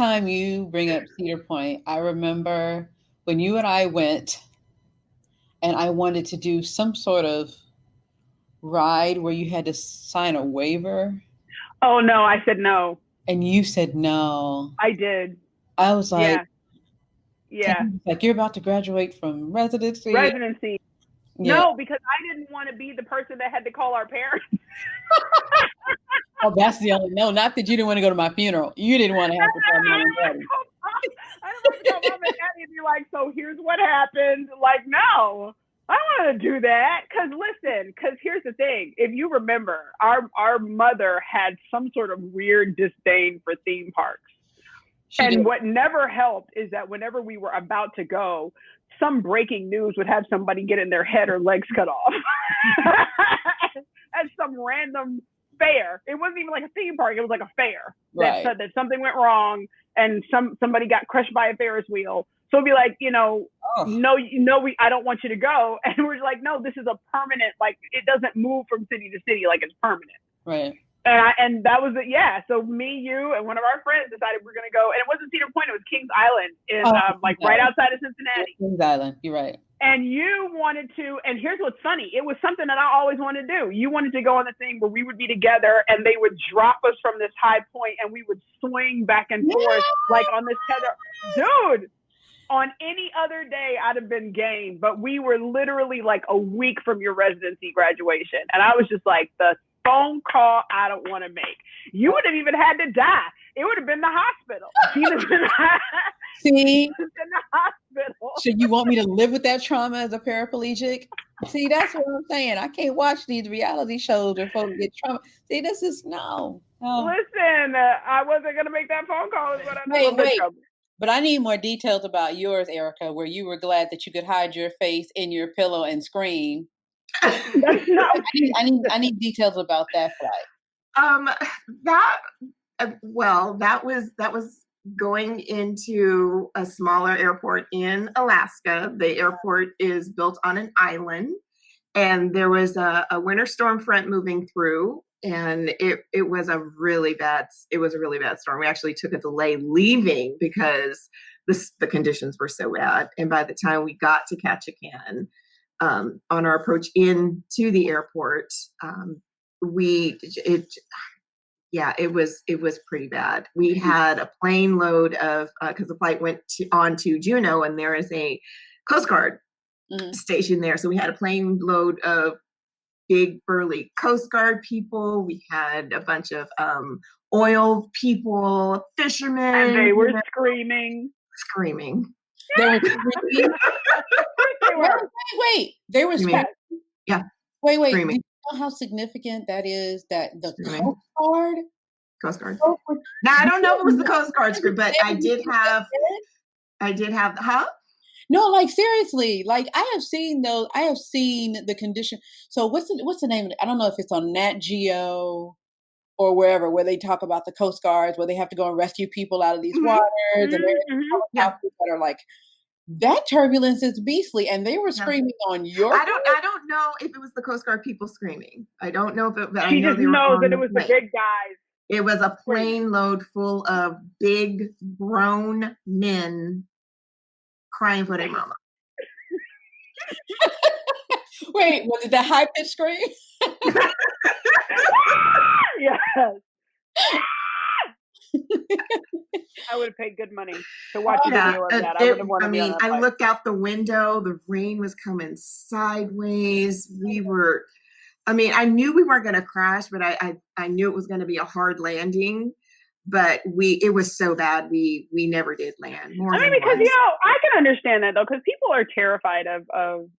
time you bring up Cedar Point, I remember when you and I went and I wanted to do some sort of ride where you had to sign a waiver. Oh no, I said no. And you said no. I did. I was like, Yeah. like you're about to graduate from residency. Residency. Yeah. No, because I didn't want to be the person that had to call our parents. Oh, that's the only no. Not that you didn't want to go to my funeral. You didn't want to have to call mom and daddy. I don't want to call mom and daddy and be like, so here's what happened. Like, no, I don't want to do that. Because here's the thing. If you remember, our mother had some sort of weird disdain for theme parks. And what never helped is that whenever we were about to go, some breaking news would have somebody getting their head or legs cut off at some random fair. It wasn't even like a theme park. It was like a fair that said that something went wrong and somebody got crushed by a Ferris wheel. So it'd be like, no, I don't want you to go. And we're like, no, this is a permanent, like it doesn't move from city to city. Like it's permanent. Right. And that was it. Yeah. So me, you, and one of our friends decided we're going to go. And it wasn't Cedar Point. It was Kings Island right outside of Cincinnati. Kings Island. You're right. And you wanted to, and here's what's funny. It was something that I always wanted to do. You wanted to go on the thing where we would be together and they would drop us from this high point and we would swing back and forth like on this tether. Dude, on any other day, I'd have been game. But we were literally like a week from your residency graduation. And I was just like, the phone call I don't want to make. You would have even had to die. It would have been the hospital. See? In the hospital. So you want me to live with that trauma as a paraplegic? See, that's what I'm saying. I can't watch these reality shows where folks get trauma. See, this is no. Listen, I wasn't going to make that phone call. Is what I know. Wait. But I need more details about yours, Erica, where you were glad that you could hide your face in your pillow and scream. I need details about that flight. That was going into a smaller airport in Alaska. The airport is built on an island, and there was a winter storm front moving through, and it was a really bad storm. We actually took a delay leaving because the conditions were so bad. And by the time we got to Ketchikan, on our approach into the airport, it was pretty bad. We had a plane load of, because the flight went on to Juneau, and there is a Coast Guard station there. So we had a plane load of big burly Coast Guard people. We had a bunch of oil people, fishermen. And they were screaming. They were screaming. Wait. They were screaming. Yeah. Wait. Screaming. Do you know how significant that is? That the Coast Guard. Now I don't know if it was the Coast Guard scream, but I did have. Huh? No, like seriously, like I have seen the condition. So what's the name of it? I don't know if it's on Nat Geo or wherever, where they talk about the Coast Guards, where they have to go and rescue people out of these waters, and helicopters that are like, that turbulence is beastly, and they were screaming on your. I don't know if it was the Coast Guard people screaming. I don't know if it. But she just knows that it was the big guys. It was a plane load full of big grown men crying for their mama. Wait, was it that high pitched scream? Yes. I would have paid good money to watch a video of that. I looked out the window. The rain was coming sideways. I knew we weren't going to crash, but I knew it was going to be a hard landing. But it was so bad, we never did land. Because I can understand that though, because people are terrified of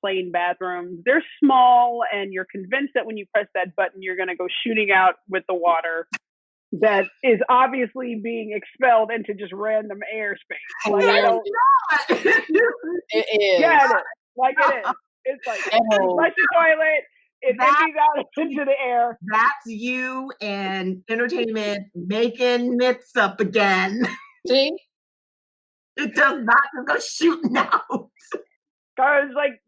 plane bathrooms. They're small, and you're convinced that when you press that button, you're going to go shooting out with the water that is obviously being expelled into just random airspace. Like, it is. Yeah, it is. Like it is. It's like flush the toilet. It empties out into the air. That's you and entertainment making myths up again. See? It does not go shooting out. Because, like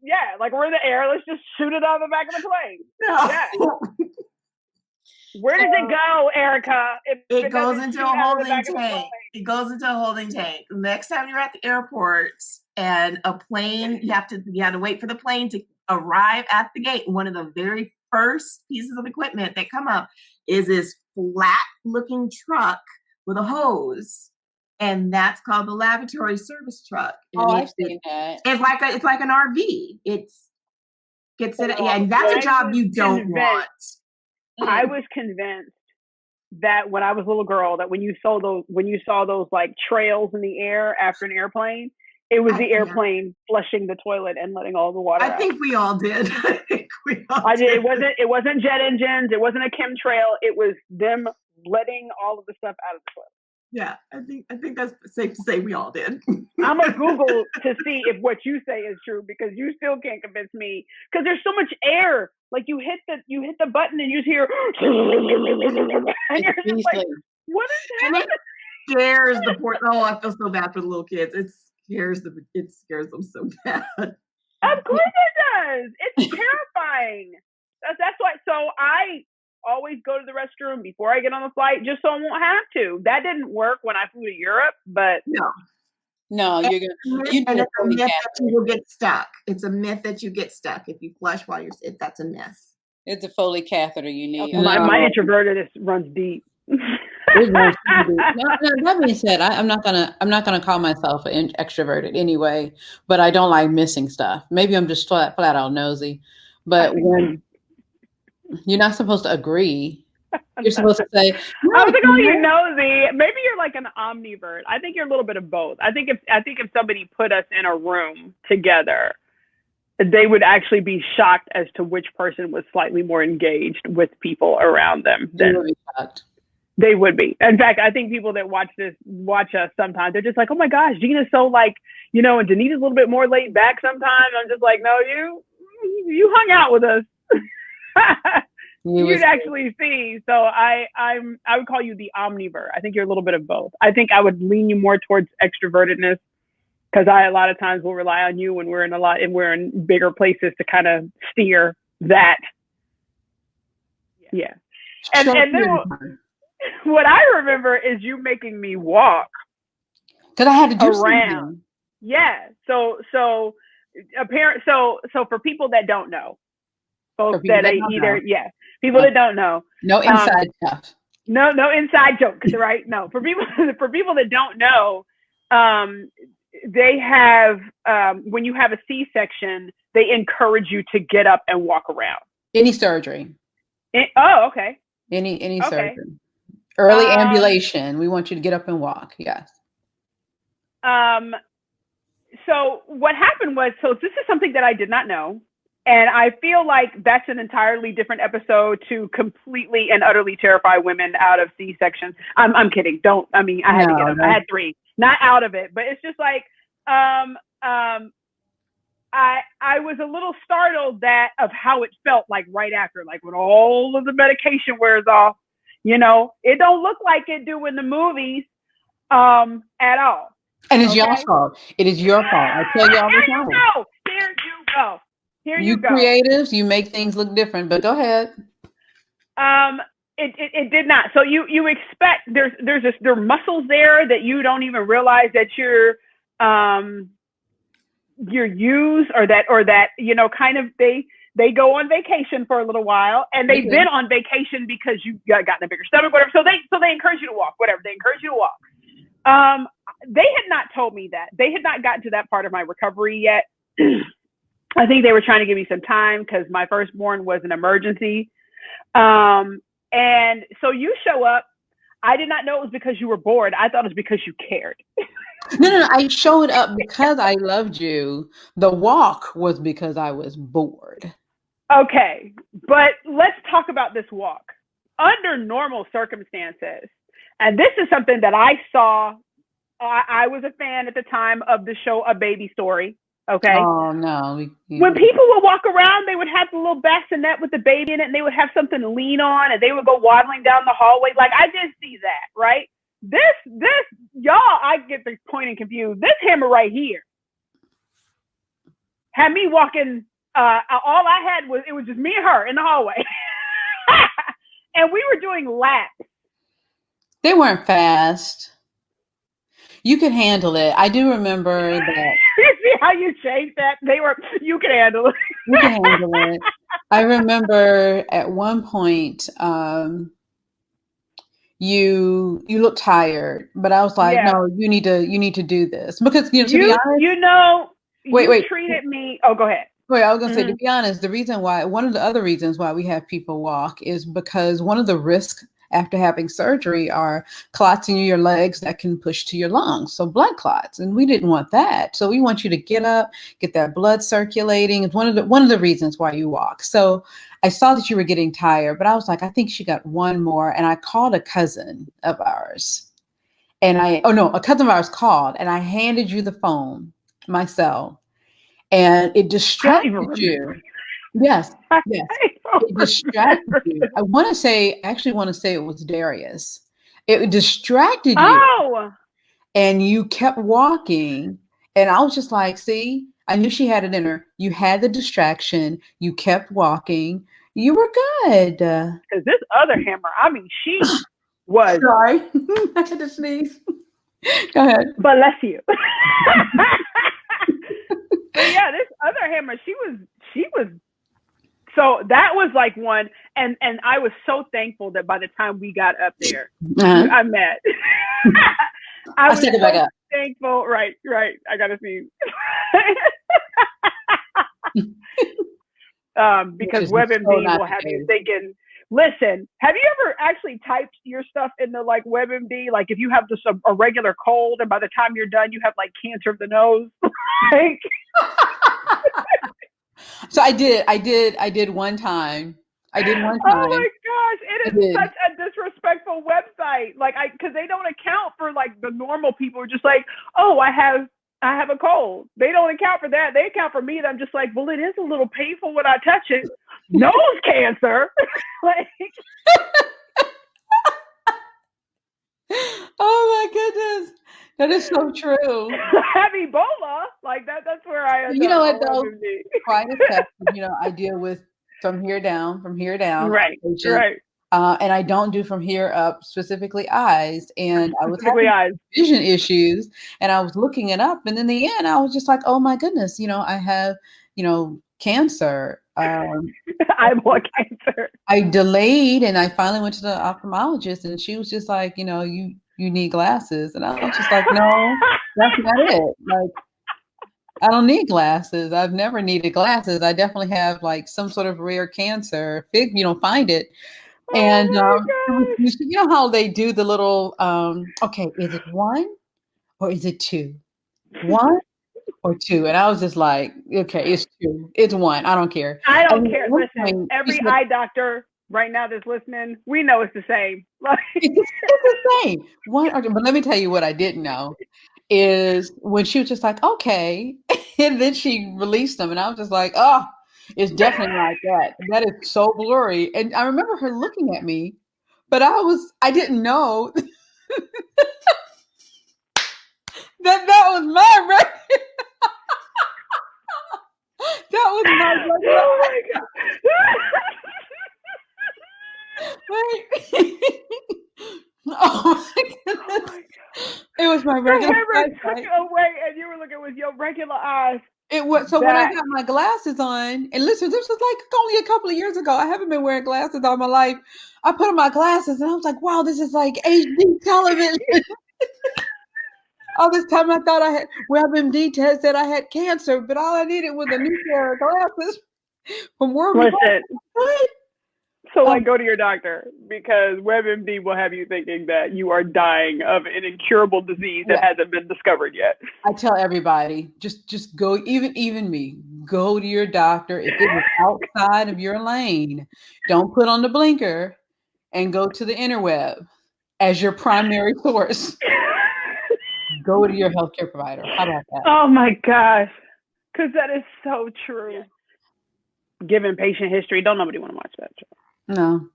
we're in the air. Let's just shoot it out of the back of the plane. No. Yeah. Where does it go, Erica? If it goes doesn't into shoot a out of the holding back of the tank. plane? It goes into a holding tank. Next time you're at the airport and a plane, you have to wait for the plane to arrive at the gate. One of the very first pieces of equipment that come up is this flat looking truck with a hose. And that's called the lavatory service truck. And I've seen that. It's like an RV. And that's a job you don't want. I was convinced that when I was a little girl, that when you saw those like trails in the air after an airplane, it was the airplane flushing the toilet and letting all the water out. I think we all did. I did. It wasn't jet engines. It wasn't a chemtrail. It was them letting all of the stuff out of the toilet. Yeah, I think that's safe to say we all did. I'm gonna Google to see if what you say is true, because you still can't convince me, because there's so much air. Like you hit the button and you just hear and you're just like, what is happening? It scares the poor. Oh, I feel so bad for the little kids. It scares them so bad. Of course it does. It's terrifying. That's why. So I always go to the restroom before I get on the flight, just so I won't have to. That didn't work when I flew to Europe, but no, you're gonna. It's a myth that you will get stuck. It's a myth that you get stuck if you flush while you're. That's a myth. It's a Foley catheter you need. My introvertedness runs deep. Now, that being said, I'm not gonna call myself an extroverted anyway, but I don't like missing stuff. Maybe I'm just flat out nosy. But when you're not supposed to agree, you're supposed to say, I was calling you nosy. Maybe you're like an omnivert. I think you're a little bit of both. I think if somebody put us in a room together, they would actually be shocked as to which person was slightly more engaged with people around them than they would be. In fact, I think people that watch us sometimes, they're just like, oh my gosh, Gina's so like, and Danita's a little bit more laid back sometimes. I'm just like, no, you hung out with us. You'd actually see. So I would call you the omnivert. I think you're a little bit of both. I think I would lean you more towards extrovertedness, because I a lot of times will rely on you when we're in bigger places to kind of steer that. Yeah. And then what I remember is you making me walk. Because I had to do around. Something. Yeah. So for people that don't know, folks that that don't know. No inside stuff. No inside jokes, right? No. For people that don't know, they have when you have a C-section, they encourage you to get up and walk around. Any surgery. Okay. Any surgery. Early ambulation. We want you to get up and walk. Yes. So what happened was, this is something that I did not know. And I feel like that's an entirely different episode to completely and utterly terrify women out of C-sections. I'm kidding. I had to get up. I had 3. Not out of it, but it's just like, I was a little startled of how it felt like right after, like when all of the medication wears off, it don't look like it do in the movies, at all. And it's your fault. It is your fault. I tell you all the time. Here you go. You creatives, you make things look different, but go ahead. It did not. So you expect there are muscles there that you don't even realize that you're used, or that kind of they go on vacation for a little while, and they've been on vacation because you got a bigger stomach, whatever. So they encourage you to walk, whatever. They encourage you to walk. They had not told me that. They had not gotten to that part of my recovery yet. I think they were trying to give me some time because my firstborn was an emergency. And so you show up. I did not know it was because you were bored. I thought it was because you cared. No. I showed up because I loved you. The walk was because I was bored. Okay. But let's talk about this walk. Under normal circumstances, and this is something that I saw. I was a fan at the time of the show A Baby Story. Okay. Oh no. When people would walk around, they would have the little bassinet with the baby in it, and they would have something to lean on, and they would go waddling down the hallway. Like, I did see that, right? This, y'all, I get the point and confused. This hammer right here had me walking. All I had was just me and her in the hallway. And we were doing laps. They weren't fast. You could handle it. I do remember that. You see how you changed that? You could handle it. You can handle it. I remember at one point, you looked tired, but I was like, Yeah. no, you need to do this because to be honest, you treated me. Oh, go ahead. Wait, I was gonna say, to be honest, one of the other reasons why we have people walk is because one of the risks after having surgery are clots in your legs that can push to your lungs. So blood clots, and we didn't want that. So we want you to get up, get that blood circulating. It's one of the reasons why you walk. So I saw that you were getting tired, but I was like, I think she got one more, and I called a cousin of ours, a cousin of ours called, and I handed you the phone, my cell. And it distracted you. Yes, yes. It distracted you. I actually want to say it was Darius. It distracted you. Oh. And you kept walking. And I was just like, see, I knew she had it in her. You had the distraction. You kept walking. You were good. Because this other hammer, I mean, she was. Sorry. I had to sneeze. Go ahead. Bless you. But yeah, this other hammer, she was, so that was like one, and I was so thankful that by the time we got up there, I met. I was so thankful. Right. I gotta see. Because WebMD will have you thinking, listen, have you ever actually typed your stuff into like WebMD? Like if you have just a regular cold and by the time you're done, you have like cancer of the nose. Like, so I did one time. Oh my gosh, it is such a disrespectful website. Like because they don't account for like the normal people who are just like, oh, I have a cold. They don't account for that. They account for me. That I'm just like, well, it is a little painful when I touch it. Nose cancer. Like, oh my goodness. That is so true. Have Ebola. Like that's where I am. You know what though? Quite effective. I deal with from here down. Right. Right. And I don't do from here up, specifically eyes. And I was having vision issues, and I was looking it up, and in the end, I was just like, "Oh my goodness, I have, cancer." I have cancer. I delayed, and I finally went to the ophthalmologist, and she was just like, you need glasses, and I was just like, no, that's not it. Like, I don't need glasses. I've never needed glasses. I definitely have like some sort of rare cancer. Find it. And you know how they do the little okay, is it 1 or is it 2? 1 or 2? And I was just like, okay, it's 2. It's 1. I don't care. I don't care. Listen, every eye doctor right now that's listening, we know it's the same. It's the same. But let me tell you what I didn't know is when she was just like, okay, and then she released them, and I was just like, oh, it's definitely like that. That is so blurry. And I remember her looking at me, but I didn't know that was my record. That was my record. Oh my God. Wait. Oh my goodness. It was my regular eyes. Took it away, and you were looking with your regular eyes. It was so when I got my glasses on, and listen, this was like only a couple of years ago. I haven't been wearing glasses all my life. I put on my glasses, and I was like, "Wow, this is like HD television." All this time, I thought I had WebMD test said I had cancer, but all I needed was a new pair of glasses from work. Listen. So go to your doctor, because WebMD will have you thinking that you are dying of an incurable disease that hasn't been discovered yet. I tell everybody, just go, even me, go to your doctor. If it is outside of your lane, don't put on the blinker and go to the interweb as your primary source. Go to your healthcare provider. How about that? Oh my gosh. Because that is so true. Yeah. Giving patient history, don't nobody want to watch that show. No.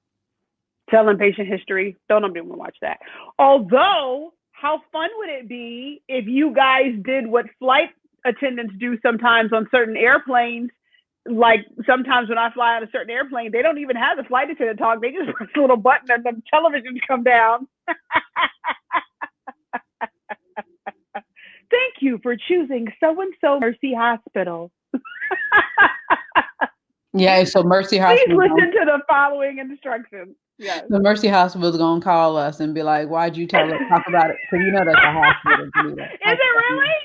Telling patient history, don't nobody want to watch that. Although, how fun would it be if you guys did what flight attendants do sometimes on certain airplanes, like sometimes when I fly on a certain airplane, they don't even have the flight attendant talk. They just press a little button and the televisions come down. Thank you for choosing so-and-so Mercy Hospital. Yeah, so Mercy Please Hospital. listen to the following instructions. Yes. The Mercy Hospital is gonna call us and be like, "Why'd you talk about it?" Because you know that's a hospital. Is it really?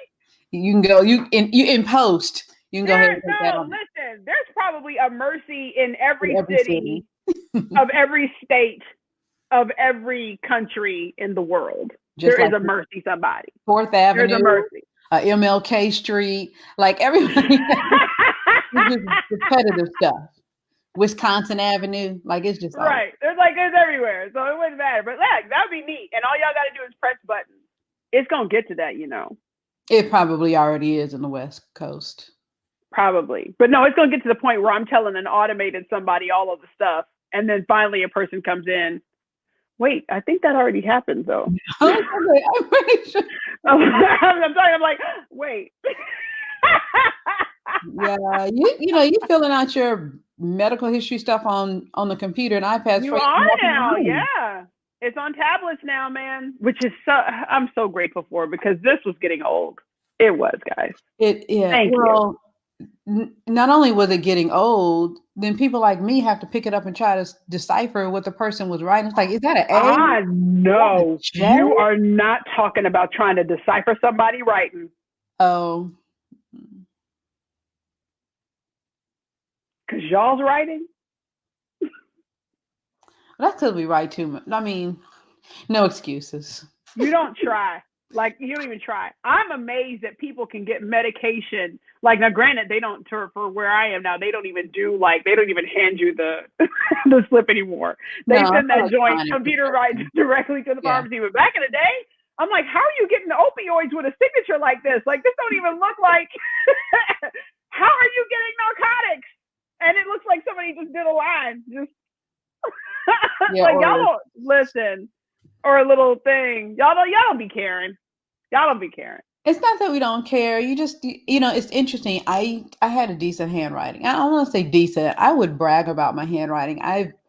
You can go. You in post. You can go ahead and take that on. Listen. There's probably a Mercy in every every city of every state of every country in the world. Just there is a Mercy somebody. 4th Avenue. There's a Mercy. MLK Street. Like everybody. It's just repetitive stuff. Wisconsin Avenue. Like it's just right. There's everywhere. So it wouldn't matter. But that would be neat. And all y'all got to do is press buttons. It's going to get to that, you know. It probably already is in the West Coast. Probably. But no, it's going to get to the point where I'm telling an automated somebody all of the stuff. And then finally a person comes in. Wait, I think that already happened though. I'm pretty sure. I'm sorry. I'm like, wait. Yeah, you filling out your medical history stuff on the computer and iPads. You are now, yeah. It's on tablets now, man. Which is I'm so grateful for because this was getting old. It was, guys. Thank you. Not only was it getting old, then people like me have to pick it up and try to decipher what the person was writing. It's like, is that an A? No, you are not talking about trying to decipher somebody writing. Oh. Because y'all's writing? That's because we write too much. I mean, no excuses. You don't try. Like, you don't even try. I'm amazed that people can get medication. Like, now, granted, they don't, for where I am now, they don't even hand you the the slip anymore. They send that joint computer right directly to the pharmacy. But back in the day, I'm like, how are you getting opioids with a signature like this? Like, this don't even look like, how are you getting narcotics? And it looks like somebody just did a line. Just like, y'all don't listen. Or a little thing. Y'all don't be caring. Y'all don't be caring. It's not that we don't care. You just, it's interesting. I had a decent handwriting. I don't want to say decent. I would brag about my handwriting.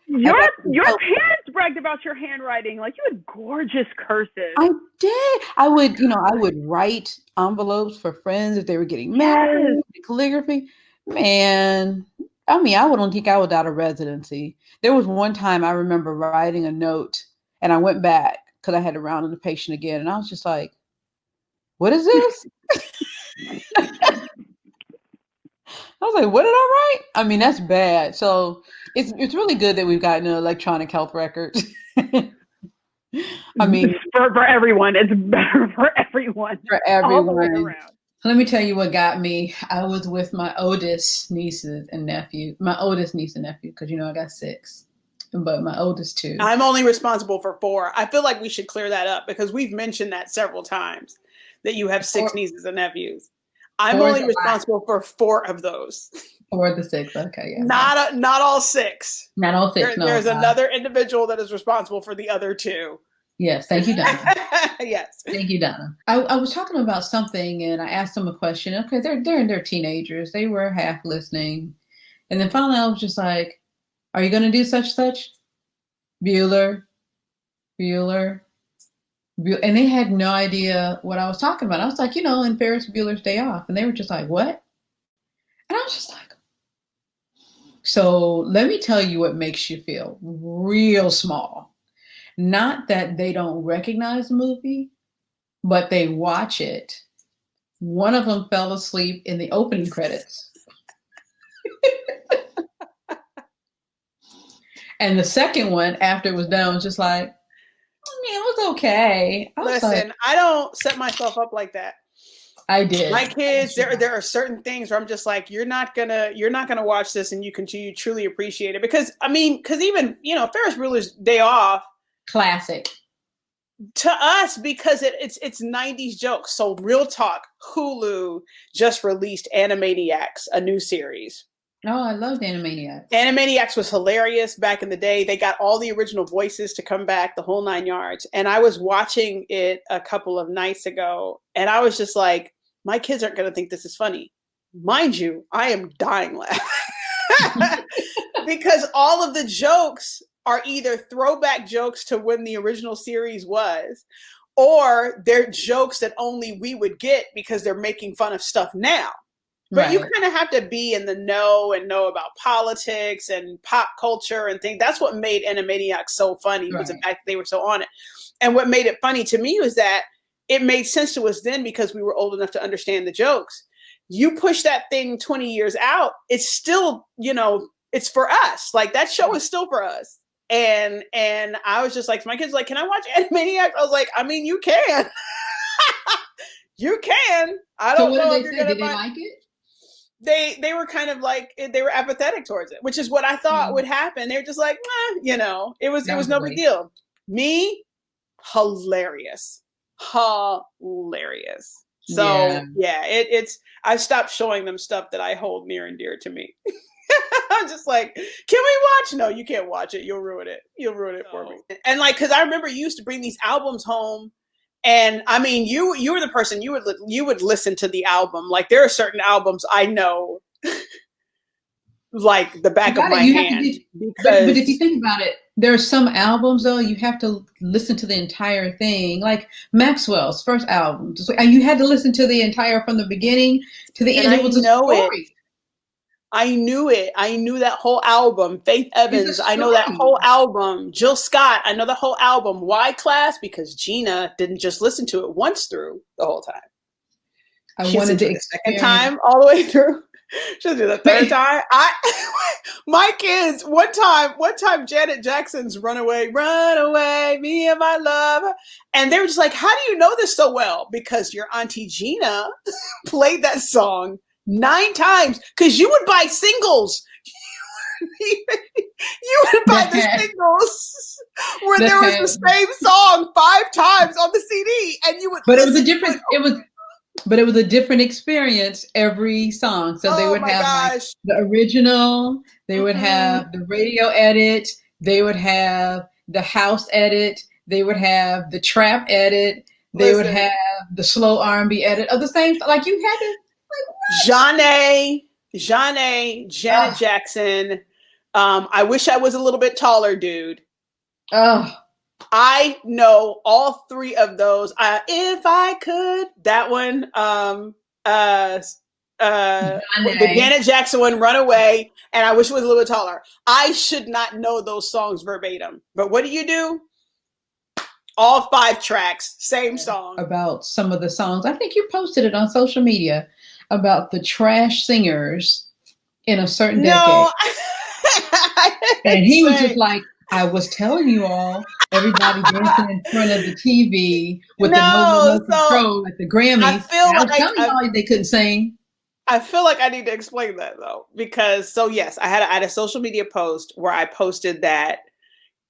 Your parents bragged about your handwriting. Like, you had gorgeous cursive. I did. I would write envelopes for friends if they were getting married. Calligraphy. Man, I mean, I wouldn't think I was out of residency. There was one time I remember writing a note and I went back because I had to round on the patient again. And I was just like, what is this? I was like, what did I write? I mean, that's bad. So it's really good that we've gotten electronic health records. I mean, for everyone, it's better for everyone. For everyone. Let me tell you what got me. I was with my oldest niece and nephew, because I got 6. But my oldest 2. I'm only responsible for 4. I feel like we should clear that up because we've mentioned that several times that you have 6 nieces and nephews. I'm only responsible for 4 of those. 4 of the 6. Okay, yeah. Not all 6. Not all 6. There's another individual that is responsible for the other 2. Yes, thank you, Donna. Yes, thank you, Donna. I was talking about something and I asked them a question. Okay, they're in their teenagers. They were half listening, and then finally I was just like, are you going to do such? Bueller. And they had no idea what I was talking about. I was like, in Ferris Bueller's Day Off. And they were just like, what? And I was just like, so let me tell you what makes you feel real small. Not that they don't recognize the movie, but they watch it. One of them fell asleep in the opening credits. And the second one, after it was done, was just like, it was okay. Listen, I don't set myself up like that. I did. My kids, there are certain things where I'm just like, you're not gonna watch this and you truly appreciate it because even Ferris Bueller's Day Off, classic to us because it's 90s jokes. So real talk, Hulu just released Animaniacs, a new series. Oh, I loved Animaniacs. Animaniacs was hilarious back in the day. They got all the original voices to come back, the whole 9 yards. And I was watching it a couple of nights ago, and I was just like, my kids aren't going to think this is funny. mind you, I am dying laughing because all of the jokes are either throwback jokes to when the original series was, or they're jokes that only we would get because they're making fun of stuff now. But you kind of have to be in the know and know about politics and pop culture and things. That's what made Animaniacs so funny, was the fact that they were so on it. And what made it funny to me was that it made sense to us then because we were old enough to understand the jokes. You push that thing 20 years out, it's still, you know, it's for us. Like, that show is still for us. And I was just like, my kids were like, can I watch Animaniacs? I was like, I mean, you can. You can. I don't know if you're going to. Did they like it? They were kind of like, they were apathetic towards it, which is what I thought would happen. They're just like, you know, it was no big deal. Me, hilarious. So it's I've stopped showing them stuff that I hold near and dear to me. I'm just like, can we watch? No, you can't watch it. You'll ruin it. You'll ruin it for me. And like, because I remember you used to bring these albums home. And I mean, you were the person, you would listen to the album. Like, there are certain albums I know like the back of my hand. But if you think about it, there are some albums though, you have to listen to the entire thing. Like Maxwell's first album, you had to listen to the entire from the beginning to the end. It was a story. I knew it. I knew that whole album. Faith Evans, I know that whole album. Jill Scott, I know the whole album. Why, class? Because Gina didn't just listen to it once through the whole time. She wanted to the second time all the way through. She'll do the third time. My kids, one time Janet Jackson's Run Away, Me and My Love. And they were just like, how do you know this so well? Because your Auntie Gina played that song 9 times, because you would buy singles. You would buy the singles where there was the same song 5 times on the CD, and you would. But it was a different. It was a different experience every song. So they would have like the original. They would have the radio edit. They would have the house edit. They would have the trap edit. They would have the slow R&B edit of the same. Like, you had to. Janet Jackson. I wish I was a little bit taller, dude. Oh, I know all 3 of those. If I could, that one. The Janet Jackson one, Run Away, and I wish it was a little bit taller. I should not know those songs verbatim, but what do? All 5 tracks, same song. About some of the songs, I think you posted it on social media, about the trash singers in a certain decade. No, and he was just like, I was telling you all, everybody dancing in front of the TV with the no control at the Grammys. I was telling you all they couldn't sing. I feel like I need to explain that though, because yes, I had a social media post where I posted that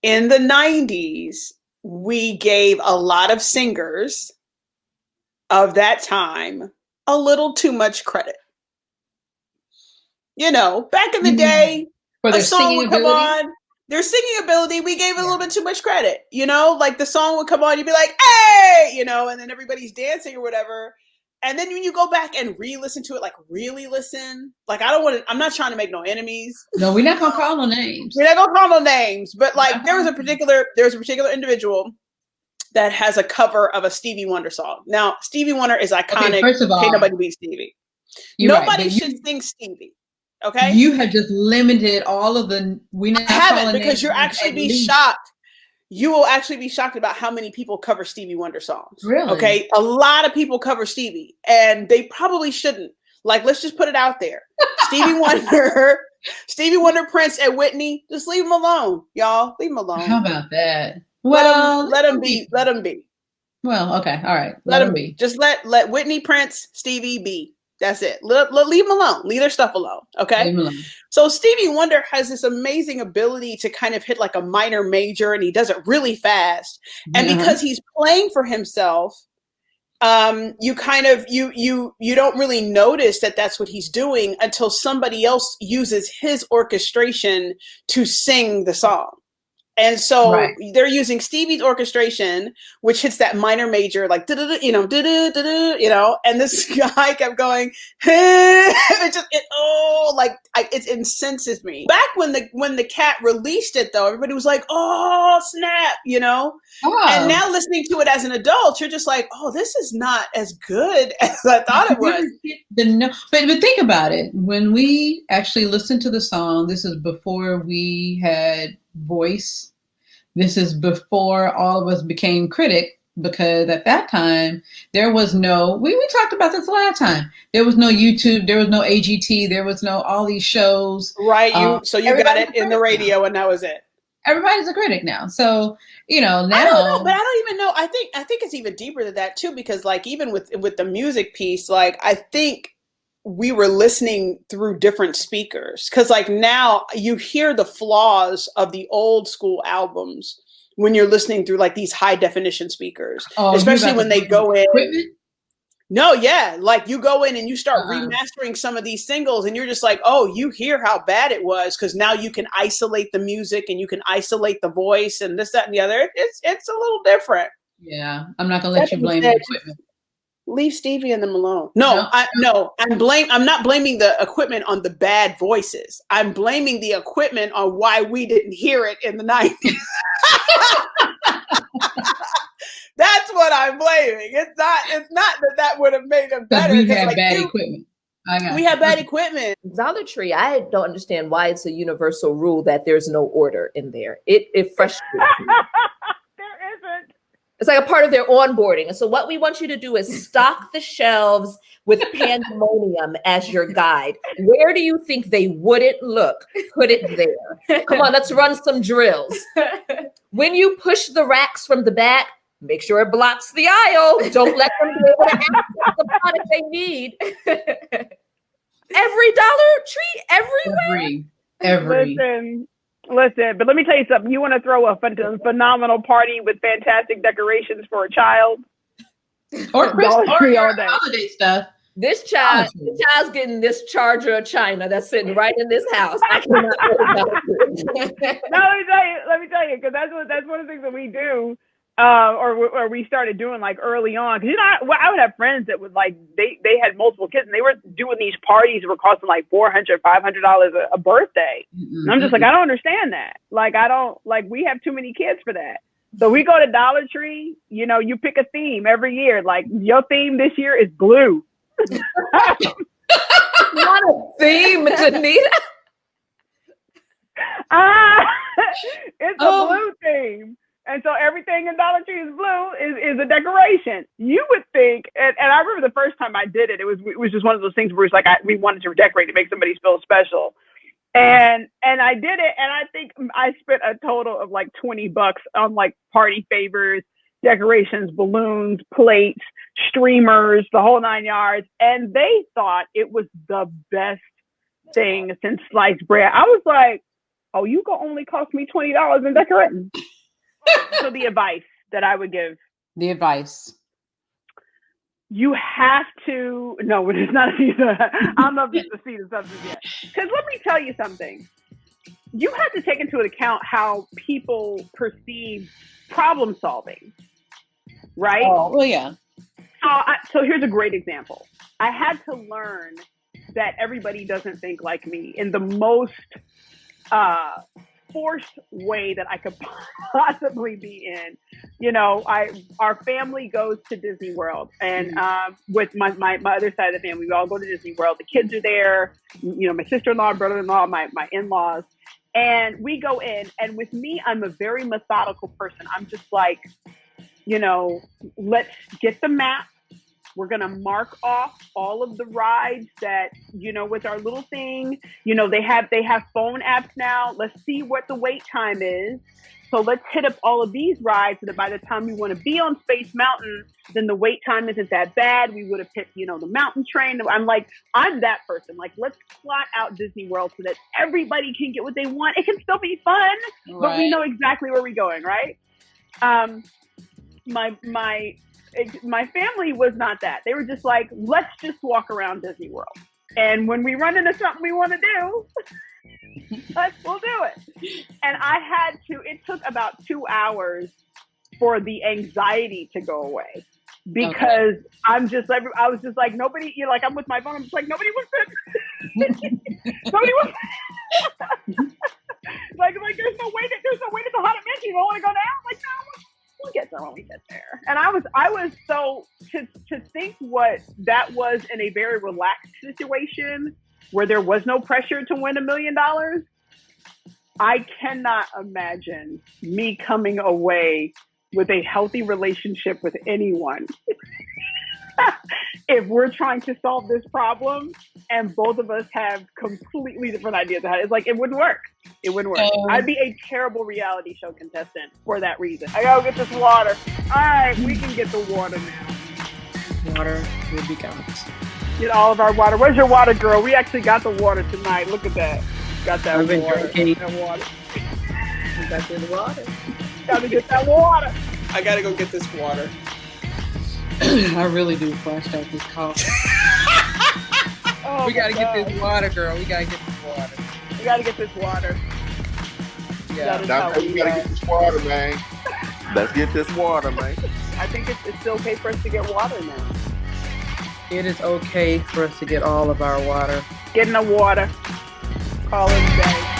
in the 90s, we gave a lot of singers of that time a little too much credit. You know, back in the day, a song would come on, their singing ability, we gave it a little bit too much credit. You know, like the song would come on, you'd be like, hey, you know, and then everybody's dancing or whatever. And then when you go back and re-listen to it, like really listen, like I'm not trying to make no enemies. No, we're not gonna call no names. We're not gonna call no names. But like there was a particular individual that has a cover of a Stevie Wonder song. Now, Stevie Wonder is iconic. Okay, first of all, can't nobody beat Stevie. Nobody should sing Stevie. Okay? You have just limited all of the. I haven't, because you'll actually be shocked. You will actually be shocked about how many people cover Stevie Wonder songs. Really? Okay? A lot of people cover Stevie, and they probably shouldn't. Like, let's just put it out there. Stevie Wonder, Prince, and Whitney, just leave them alone, y'all. Leave them alone. How about that? Well, let them be. Let them be. Well, okay, all right. Let them be. Just let Whitney, Prince, Stevie be. That's it. Leave them alone. Leave their stuff alone. Okay. Leave them alone. So Stevie Wonder has this amazing ability to kind of hit like a minor major, and he does it really fast. And because he's playing for himself, you kind of you don't really notice that that's what he's doing until somebody else uses his orchestration to sing the song. And so Right. they're using Stevie's orchestration, which hits that minor major, like, you know, you know, and this guy kept going, it incenses me. Back when the cat released it, though, everybody was like, oh, snap, you know? Oh. And now listening to it as an adult, you're just like, oh, this is not as good as I thought it was. But think about it. When we actually listened to the song, this is before we had voice. This is before all of us became critic, because at that time there was no, we talked about this last time. There was no YouTube, there was no AGT, there was no all these shows. Right. So you got it in the radio and that was it. Everybody's a critic now. So, you know, now. I don't know, but I don't even know. I think it's even deeper than that too, because like even with the music piece, like I think we were listening through different speakers, because like now you hear the flaws of the old school albums when you're listening through like these high definition speakers, especially when they go in. Equipment? No, yeah, like you go in and you start remastering some of these singles and you're just like, oh, you hear how bad it was, because now you can isolate the music and you can isolate the voice and this, that, and the other. It's a little different. Yeah, I'm not gonna let you blame the equipment. Leave Stevie and them alone. I'm not blaming the equipment on the bad voices. I'm blaming the equipment on why we didn't hear it in the 90s. That's what I'm blaming. It's not that would have made them better. We had bad equipment. We have bad equipment. Dollar Tree, I don't understand why it's a universal rule that there's no order in there. It frustrates me. There isn't. It's like a part of their onboarding. And so what we want you to do is stock the shelves with pandemonium as your guide. Where do you think they wouldn't look? Put it there. Come on, let's run some drills. When you push the racks from the back, make sure it blocks the aisle. Don't let them be able to access the product they need. Every Dollar Tree, everywhere. Every. Listen, but let me tell you something. You want to throw a phenomenal party with fantastic decorations for a child? Or Christmas or holiday stuff. This child's getting this charger of China that's sitting right in this house. I cannot let me tell you, because that's one of the things that we do. Or we started doing like early on, because I would have friends that would like they had multiple kids and they were doing these parties that were costing like $400-$500 a birthday. And I'm just like, I don't understand that. Like we have too many kids for that. So we go to Dollar Tree. You know, you pick a theme every year. Like your theme this year is blue. Not a theme, Janita. It's a blue theme. And so everything in Dollar Tree is blue is a decoration. You would think, and I remember the first time I did it, it was just one of those things where it's like we wanted to decorate to make somebody feel special. And I did it, and I think I spent a total of like $20 on like party favors, decorations, balloons, plates, streamers, the whole 9 yards. And they thought it was the best thing since sliced bread. I was like, oh, you gonna only cost me $20 in decorating. So the advice that I would give. The advice. You have to, no, but it's not, I don't know if it's the seed of substance yet. Because let me tell you something. You have to take into account how people perceive problem solving, right? Oh, well, yeah. So here's a great example. I had to learn that everybody doesn't think like me in the most forced way that I could possibly be in. You know, our family goes to Disney World, and with my other side of the family, we all go to Disney World. The kids are there, you know, my sister-in-law, brother-in-law, my in-laws, and we go in. And with me, I'm a very methodical person. I'm just like, you know, let's get the map. We're going to mark off all of the rides that, you know, with our little thing, you know, they have phone apps now. Let's see what the wait time is. So let's hit up all of these rides so that by the time we want to be on Space Mountain, then the wait time isn't that bad. We would have hit, you know, the mountain train. I'm that person. Like, let's plot out Disney World so that everybody can get what they want. It can still be fun, right, but we know exactly where we're going, right? My family was not that. They were just like, let's just walk around Disney World. And when we run into something we want to do, We'll do it. And it took about 2 hours for the anxiety to go away. Because I was just like, nobody, I'm with my phone. I'm just like, nobody was nobody was like, there's no way that the haunted mansion don't want to go down. Like, no, we'll get there when we get there. And I was so to think what that was in a very relaxed situation where there was no pressure to win $1 million. I cannot imagine me coming away with a healthy relationship with anyone if we're trying to solve this problem and both of us have completely different ideas of how it's like, it wouldn't work. It wouldn't work. I'd be a terrible reality show contestant for that reason. I gotta get this water. All right, we can get the water now. Water will be gone. Get all of our water. Where's your water, girl? We actually got the water tonight. Look at that. Got that water. That water. We got the water. Gotta get that water. I gotta go get this water. I really do flash out this cough. Oh, we gotta get this water, girl. We gotta get this water. We gotta get this water. Yeah. We gotta get this water, man. Let's get this water, man. I think it's okay for us to get water now. It is okay for us to get all of our water. Getting the water. Call it a day.